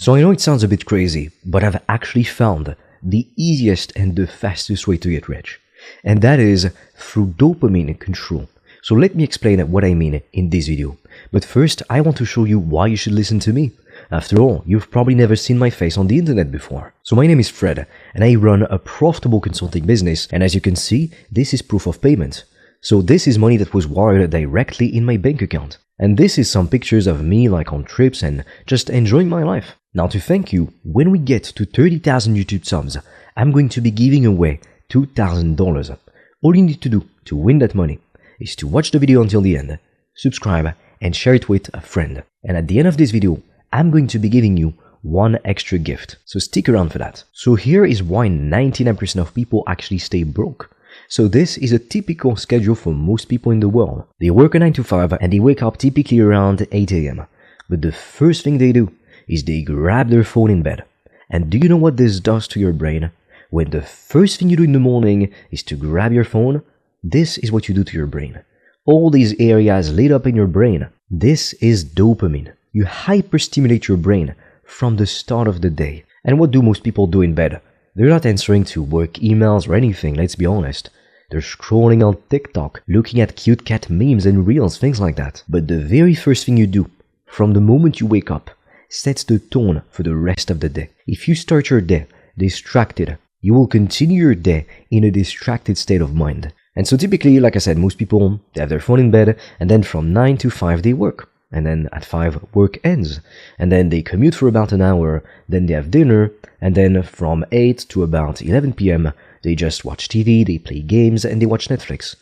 So I know it sounds a bit crazy, but I've actually found the easiest and the fastest way to get rich. And that is through dopamine control. So let me explain what I mean in this video. But first, I want to show you why you should listen to me. After all, you've probably never seen my face on the internet before. So my name is Fred, and I run a profitable consulting business, and as you can see, this is proof of payment. So this is money that was wired directly in my bank account. And this is some pictures of me like on trips and just enjoying my life. Now to thank you, when we get to 30,000 YouTube subs, I'm going to be giving away $2,000. All you need to do to win that money is to watch the video until the end, subscribe, and share it with a friend. And at the end of this video, I'm going to be giving you one extra gift. So stick around for that. So here is why 99% of people actually stay broke. So this is a typical schedule for most people in the world. They work a 9 to 5 and they wake up typically around 8 a.m. But the first thing they do is they grab their phone in bed. And do you know what this does to your brain? When the first thing you do in the morning is to grab your phone, this is what you do to your brain. All these areas lit up in your brain. This is dopamine. You hyperstimulate your brain from the start of the day. And what do most people do in bed? They're not answering to work emails or anything, let's be honest. They're scrolling on TikTok, looking at cute cat memes and reels, things like that. But the very first thing you do, from the moment you wake up, sets the tone for the rest of the day. If you start your day distracted, you will continue your day in a distracted state of mind. And so typically, like I said, most people, they have their phone in bed, and then from 9 to 5 they work. And then at 5 work ends. And then they commute for about an hour, then they have dinner, and then from 8 to about 11 p.m. they just watch TV, they play games, and they watch Netflix.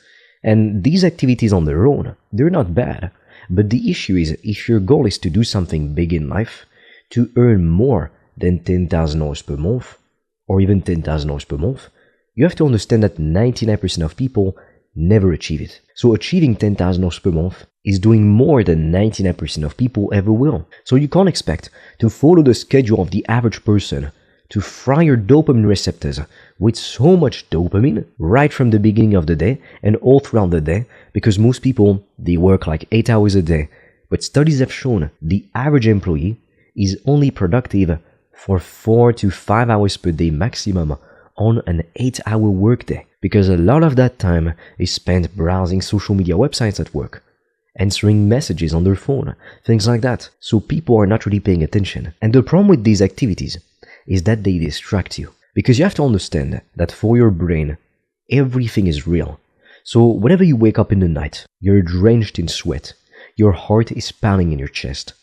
And these activities on their own, they're not bad. But the issue is, if your goal is to do something big in life, to earn more than $10,000 per month, or even $10,000 per month, you have to understand that 99% of people never achieve it. So achieving $10,000 per month is doing more than 99% of people ever will. So you can't expect to follow the schedule of the average person to fry your dopamine receptors with so much dopamine right from the beginning of the day and all throughout the day, because most people, they work like 8 hours a day. But studies have shown the average employee is only productive for 4 to 5 hours per day maximum on an 8-hour workday, because a lot of that time is spent browsing social media websites at work, answering messages on their phone, things like that. So people are not really paying attention. And the problem with these activities is that they distract you, because you have to understand that for your brain, everything is real. So whenever you wake up in the night, you're drenched in sweat, your heart is pounding in your chest,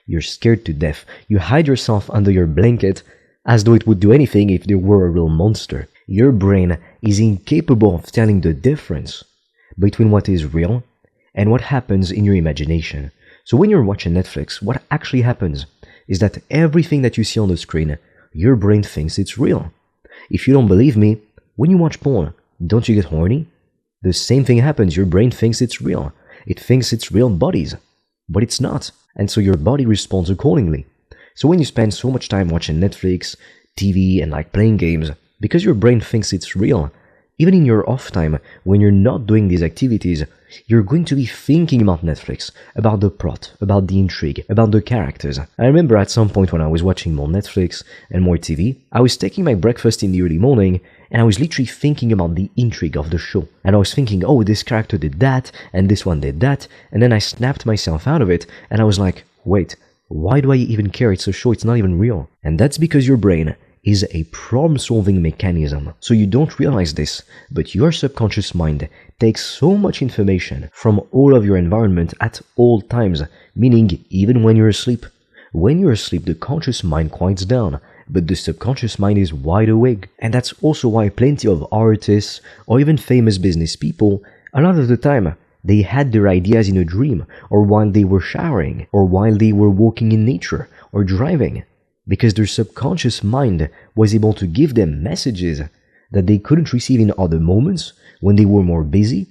you're scared to death, you hide yourself under your blanket as though it would do anything if there were a real monster. Your brain is incapable of telling the difference between what is real and what happens in your imagination. So when you're watching Netflix, what actually happens is that everything that you see on the screen, your brain thinks it's real. If you don't believe me, when you watch porn, don't you get horny? The same thing happens. Your brain thinks it's real. It thinks it's real bodies, but it's not. And so your body responds accordingly. So when you spend so much time watching Netflix, TV, and like playing games, because your brain thinks it's real, even in your off time, when you're not doing these activities, you're going to be thinking about Netflix, about the plot, about the intrigue, about the characters. I remember at some point when I was watching more Netflix and more TV, I was taking my breakfast in the early morning, and I was literally thinking about the intrigue of the show. And I was thinking, oh, this character did that, and this one did that, and then I snapped myself out of it, and I was like, wait, why do I even care? It's a show, it's not even real. And that's because your brain is a problem-solving mechanism. So you don't realize this, but your subconscious mind takes so much information from all of your environment at all times, meaning even when you're asleep. When you're asleep, the conscious mind quiets down, but the subconscious mind is wide awake. And that's also why plenty of artists or even famous business people, a lot of the time, they had their ideas in a dream, or while they were showering, or while they were walking in nature, or driving, because their subconscious mind was able to give them messages that they couldn't receive in other moments when they were more busy,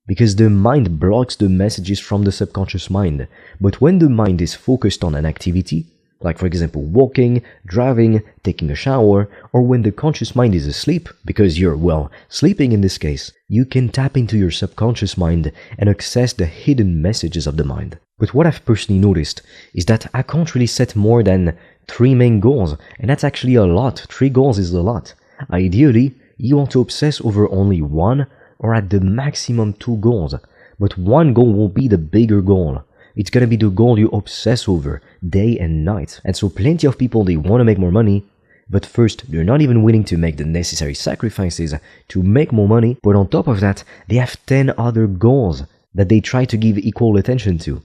because the mind blocks the messages from the subconscious mind. But when the mind is focused on an activity, Like for example, walking, driving, taking a shower, or when the conscious mind is asleep, because you're, well, sleeping in this case, you can tap into your subconscious mind and access the hidden messages of the mind. But what I've personally noticed is that I can't really set more than 3 main goals, and that's actually a lot. 3 goals is a lot. Ideally, you want to obsess over only 1 or at the maximum 2 goals, but 1 goal will be the bigger goal. It's gonna be the goal you obsess over day and night. And so plenty of people, they want to make more money, but first, they're not even willing to make the necessary sacrifices to make more money, but on top of that, they have 10 other goals that they try to give equal attention to.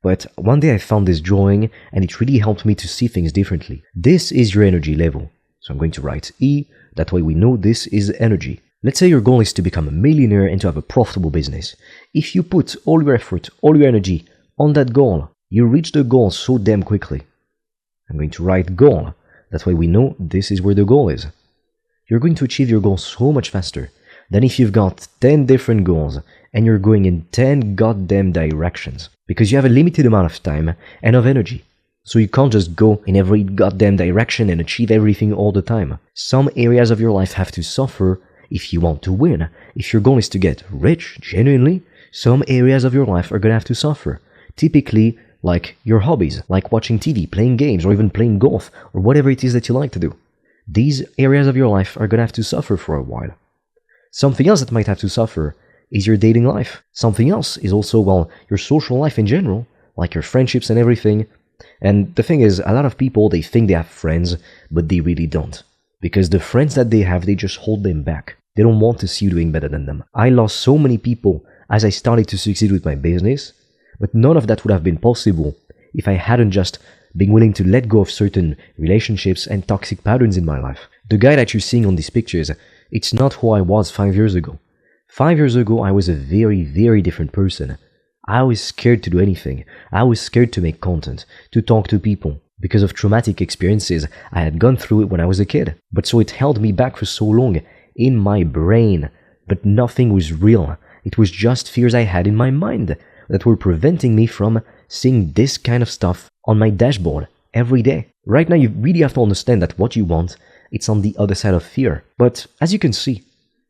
But one day I found this drawing, and it really helped me to see things differently. This is your energy level. So I'm going to write E, that way we know this is energy. Let's say your goal is to become a millionaire and to have a profitable business. If you put all your effort, all your energy on that goal, you reach the goal so damn quickly. I'm going to write goal. That way we know this is where the goal is. You're going to achieve your goal so much faster than if you've got 10 different goals and you're going in 10 goddamn directions. Because you have a limited amount of time and of energy. So you can't just go in every goddamn direction and achieve everything all the time. Some areas of your life have to suffer if you want to win. If your goal is to get rich, genuinely, some areas of your life are gonna have to suffer. Typically, like your hobbies, like watching TV, playing games, or even playing golf, or whatever it is that you like to do. These areas of your life are gonna have to suffer for a while. Something else that might have to suffer is your dating life. Something else is also, well, your social life in general, like your friendships and everything. And the thing is, a lot of people, they think they have friends, but they really don't. Because the friends that they have, they just hold them back. They don't want to see you doing better than them. I lost so many people as I started to succeed with my business, but none of that would have been possible if I hadn't just been willing to let go of certain relationships and toxic patterns in my life. The guy that you're seeing on these pictures, it's not who I was 5 years ago. 5 years ago, I was a very, very different person. I was scared to do anything. I was scared to make content, to talk to people, because of traumatic experiences I had gone through when I was a kid. But so it held me back for so long in my brain, but nothing was real. It was just fears I had in my mind that were preventing me from seeing this kind of stuff on my dashboard every day. Right now, you really have to understand that what you want, it's on the other side of fear. But as you can see,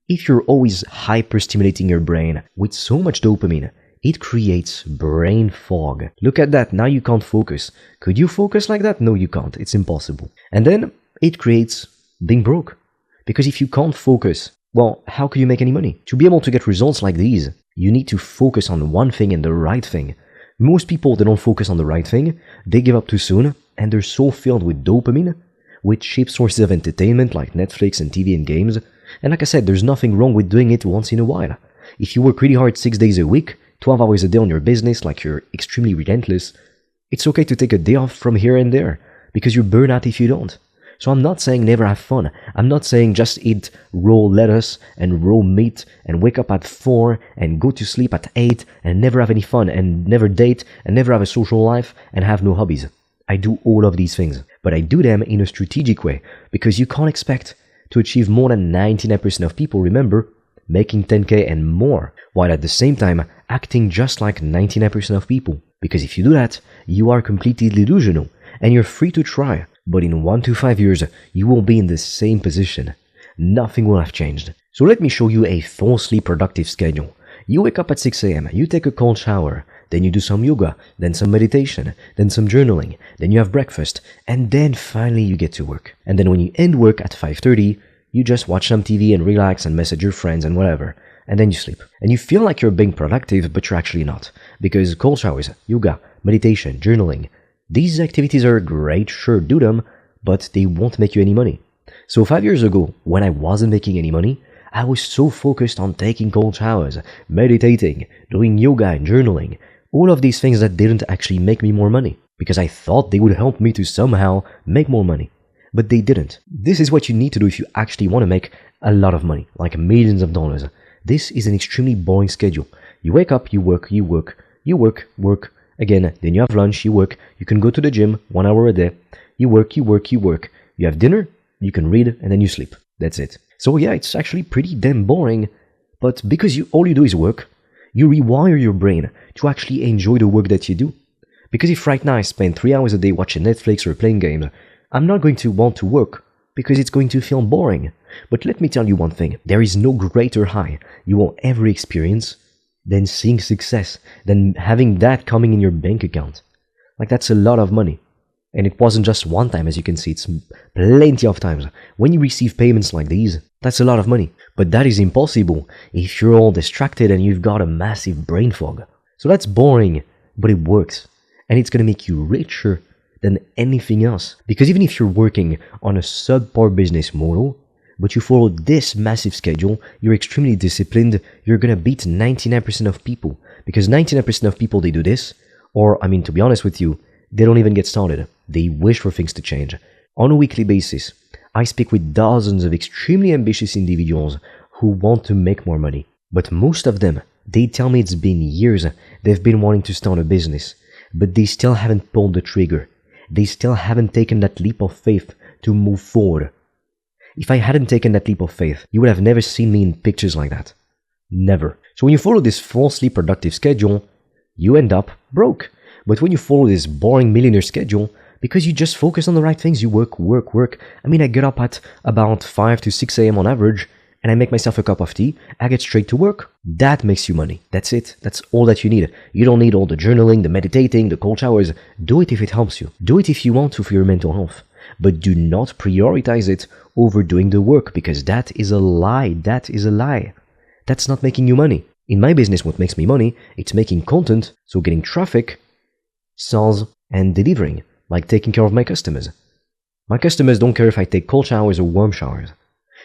if you're always hyper-stimulating your brain with so much dopamine, it creates brain fog. Look at that, now you can't focus. Could you focus like that? No, you can't, it's impossible. And then it creates being broke. Because if you can't focus, well, how could you make any money? To be able to get results like these, you need to focus on one thing and the right thing. Most people, they don't focus on the right thing, they give up too soon, and they're so filled with dopamine, with cheap sources of entertainment like Netflix and TV and games. And like I said, there's nothing wrong with doing it once in a while. If you work really hard 6 days a week, 12 hours a day on your business, like you're extremely relentless, it's okay to take a day off from here and there, because you burn out if you don't. So I'm not saying never have fun. I'm not saying just eat raw lettuce and raw meat and wake up at 4 and go to sleep at 8 and never have any fun and never date and never have a social life and have no hobbies. I do all of these things, but I do them in a strategic way, because you can't expect to achieve more than 99% of people, remember, making 10K and more, while at the same time acting just like 99% of people. Because if you do that, you are completely delusional and you're free to try. But in 1 to 5 years, you will be in the same position. Nothing will have changed. So let me show you a falsely productive schedule. You wake up at 6 a.m., you take a cold shower, then you do some yoga, then some meditation, then some journaling, then you have breakfast, and then finally you get to work. And then when you end work at 5:30, you just watch some TV and relax and message your friends and whatever. And then you sleep. And you feel like you're being productive, but you're actually not. Because cold showers, yoga, meditation, journaling, these activities are great, sure, do them, but they won't make you any money. So 5 years ago, when I wasn't making any money, I was so focused on taking cold showers, meditating, doing yoga and journaling, all of these things that didn't actually make me more money, because I thought they would help me to somehow make more money. But they didn't. This is what you need to do if you actually want to make a lot of money, like millions of dollars. This is an extremely boring schedule. You wake up, you work, work. Again, then you have lunch, you work, you can go to the gym 1 hour a day, you work. You have dinner, you can read, and then you sleep. That's it. So yeah, it's actually pretty damn boring, but because all you do is work, you rewire your brain to actually enjoy the work that you do. Because if right now I spend 3 hours a day watching Netflix or playing games, I'm not going to want to work because it's going to feel boring. But let me tell you one thing, there is no greater high you will ever experience than seeing success, than having that coming in your bank account. Like, that's a lot of money. And it wasn't just one time, as you can see, it's plenty of times. When you receive payments like these, that's a lot of money. But that is impossible if you're all distracted and you've got a massive brain fog. So that's boring, but it works. And it's gonna make you richer than anything else. Because even if you're working on a subpar business model, but you follow this massive schedule, you're extremely disciplined, you're gonna beat 99% of people. Because 99% of people, they do this, or, I mean, to be honest with you, they don't even get started. They wish for things to change. On a weekly basis, I speak with dozens of extremely ambitious individuals who want to make more money. But most of them, they tell me it's been years they've been wanting to start a business, but they still haven't pulled the trigger. They still haven't taken that leap of faith to move forward. If I hadn't taken that leap of faith, you would have never seen me in pictures like that. Never. So when you follow this falsely productive schedule, you end up broke. But when you follow this boring millionaire schedule, because you just focus on the right things, you work. I mean, I get up at about 5 to 6 a.m. on average, and I make myself a cup of tea, I get straight to work. That makes you money. That's it. That's all that you need. You don't need all the journaling, the meditating, the cold showers. Do it if it helps you. Do it if you want to for your mental health. But do not prioritize it over doing the work, because that is a lie. That is a lie. That's not making you money. In my business, what makes me money, it's making content, so getting traffic, sales, and delivering, like taking care of my customers. My customers don't care if I take cold showers or warm showers.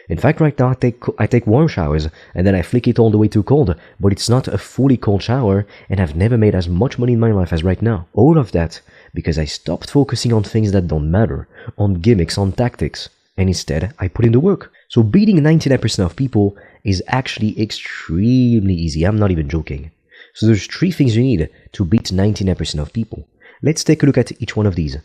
In fact, right now I take warm showers and then I flick it all the way to cold, but it's not a fully cold shower, and I've never made as much money in my life as right now. All of that because I stopped focusing on things that don't matter, on gimmicks, on tactics, and instead I put in the work. So beating 99% of people is actually extremely easy. I'm not even joking. So there's 3 things you need to beat 99% of people. Let's take a look at each one of these.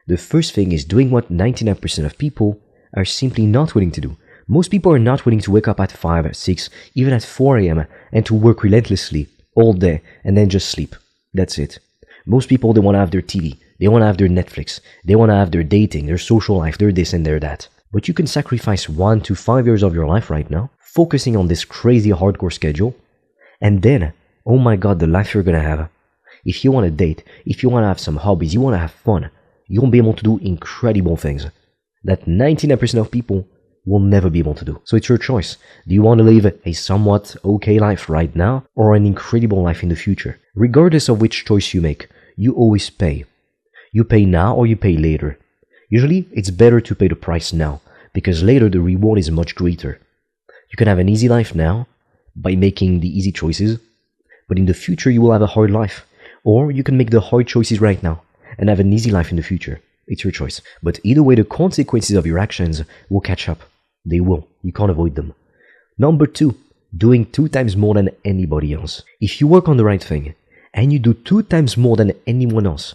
The first thing is doing what 99% of people are simply not willing to do. Most people are not willing to wake up at 5, 6, even at 4 a.m. and to work relentlessly all day and then just sleep. That's it. Most people, they want to have their TV, they want to have their Netflix, they want to have their dating, their social life, their this and their that. But you can sacrifice 1 to 5 years of your life right now, focusing on this crazy hardcore schedule, and then, oh my god, the life you're gonna have. If you want to date, if you want to have some hobbies, you want to have fun, you'll be able to do incredible things that 99% of people will never be able to do. So it's your choice. Do you want to live a somewhat okay life right now, or an incredible life in the future? Regardless of which choice you make, you always pay. You pay now or you pay later. Usually, it's better to pay the price now, because later the reward is much greater. You can have an easy life now by making the easy choices, but in the future you will have a hard life. Or you can make the hard choices right now and have an easy life in the future. It's your choice. But either way, the consequences of your actions will catch up. They will. You can't avoid them. Number 2, doing 2 times more than anybody else. If you work on the right thing and you do 2 times more than anyone else,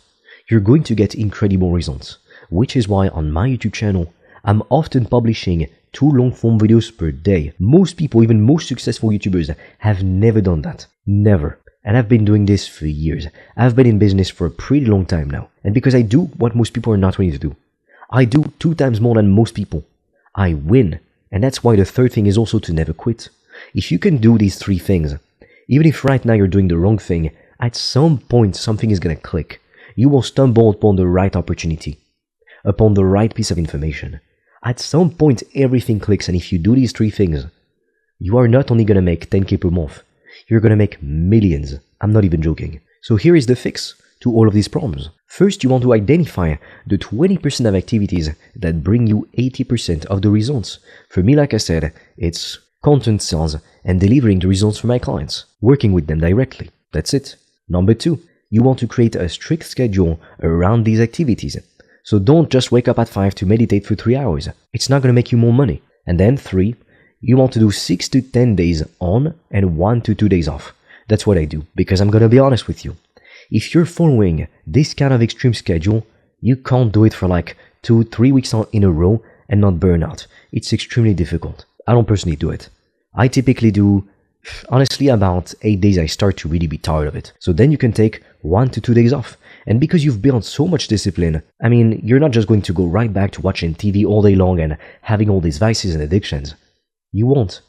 you're going to get incredible results. Which is why on my YouTube channel, I'm often publishing 2 long-form videos per day. Most people, even most successful YouTubers, have never done that. Never. And I've been doing this for years. I've been in business for a pretty long time now. And because I do what most people are not willing to do, I do 2 times more than most people. I win. And that's why the third thing is also to never quit. If you can do these 3 things, even if right now you're doing the wrong thing, at some point something is going to click. You will stumble upon the right opportunity, upon the right piece of information. At some point everything clicks, and if you do these 3 things, you are not only going to make 10k per month, you're going to make millions. I'm not even joking. So here is the fix to all of these problems. First, you want to identify the 20% of activities that bring you 80% of the results. For me, like I said, it's content sales and delivering the results for my clients, working with them directly. That's it. Number 2, you want to create a strict schedule around these activities. So don't just wake up at 5 to meditate for 3 hours. It's not going to make you more money. And then 3, you want to do 6 to 10 days on and 1 to 2 days off. That's what I do, because I'm going to be honest with you. If you're following this kind of extreme schedule, you can't do it for like 2-3 weeks in a row and not burn out. It's extremely difficult. I don't personally do it. I typically do Honestly, about 8 days I start to really be tired of it. So then you can take 1 to 2 days off. And because you've built so much discipline, I mean, you're not just going to go right back to watching TV all day long and having all these vices and addictions. You won't.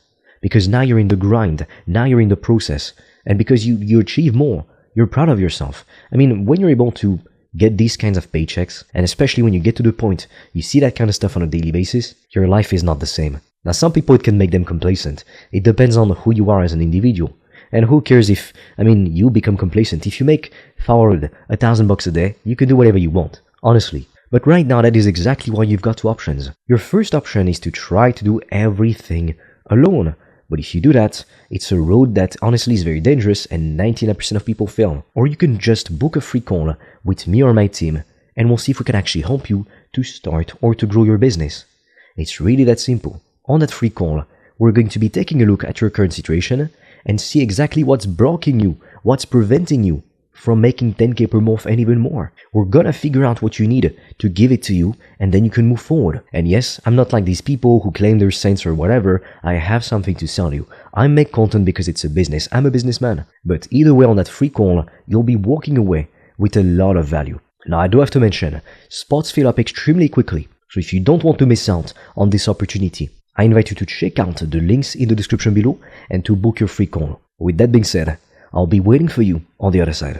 Because now you're in the grind, now you're in the process. And because you achieve more, you're proud of yourself. I mean, when you're able to get these kinds of paychecks, and especially when you get to the point you see that kind of stuff on a daily basis, your life is not the same. Now, some people, it can make them complacent. It depends on who you are as an individual. And who cares if, you become complacent. If you make forward $1,000 a day, you can do whatever you want, honestly. But right now, that is exactly why you've got two options. Your first option is to try to do everything alone. But if you do that, it's a road that honestly is very dangerous and 99% of people fail. Or you can just book a free call with me or my team, and we'll see if we can actually help you to start or to grow your business. It's really that simple. On that free call, we're going to be taking a look at your current situation and see exactly what's blocking you, what's preventing you from making 10K per month and even more. We're gonna figure out what you need to give it to you, and then you can move forward. And yes, I'm not like these people who claim they're saints or whatever. I have something to sell you. I make content because it's a business. I'm a businessman. But either way, on that free call, you'll be walking away with a lot of value. Now, I do have to mention, spots fill up extremely quickly. So if you don't want to miss out on this opportunity, I invite you to check out the links in the description below and to book your free call. With that being said, I'll be waiting for you on the other side.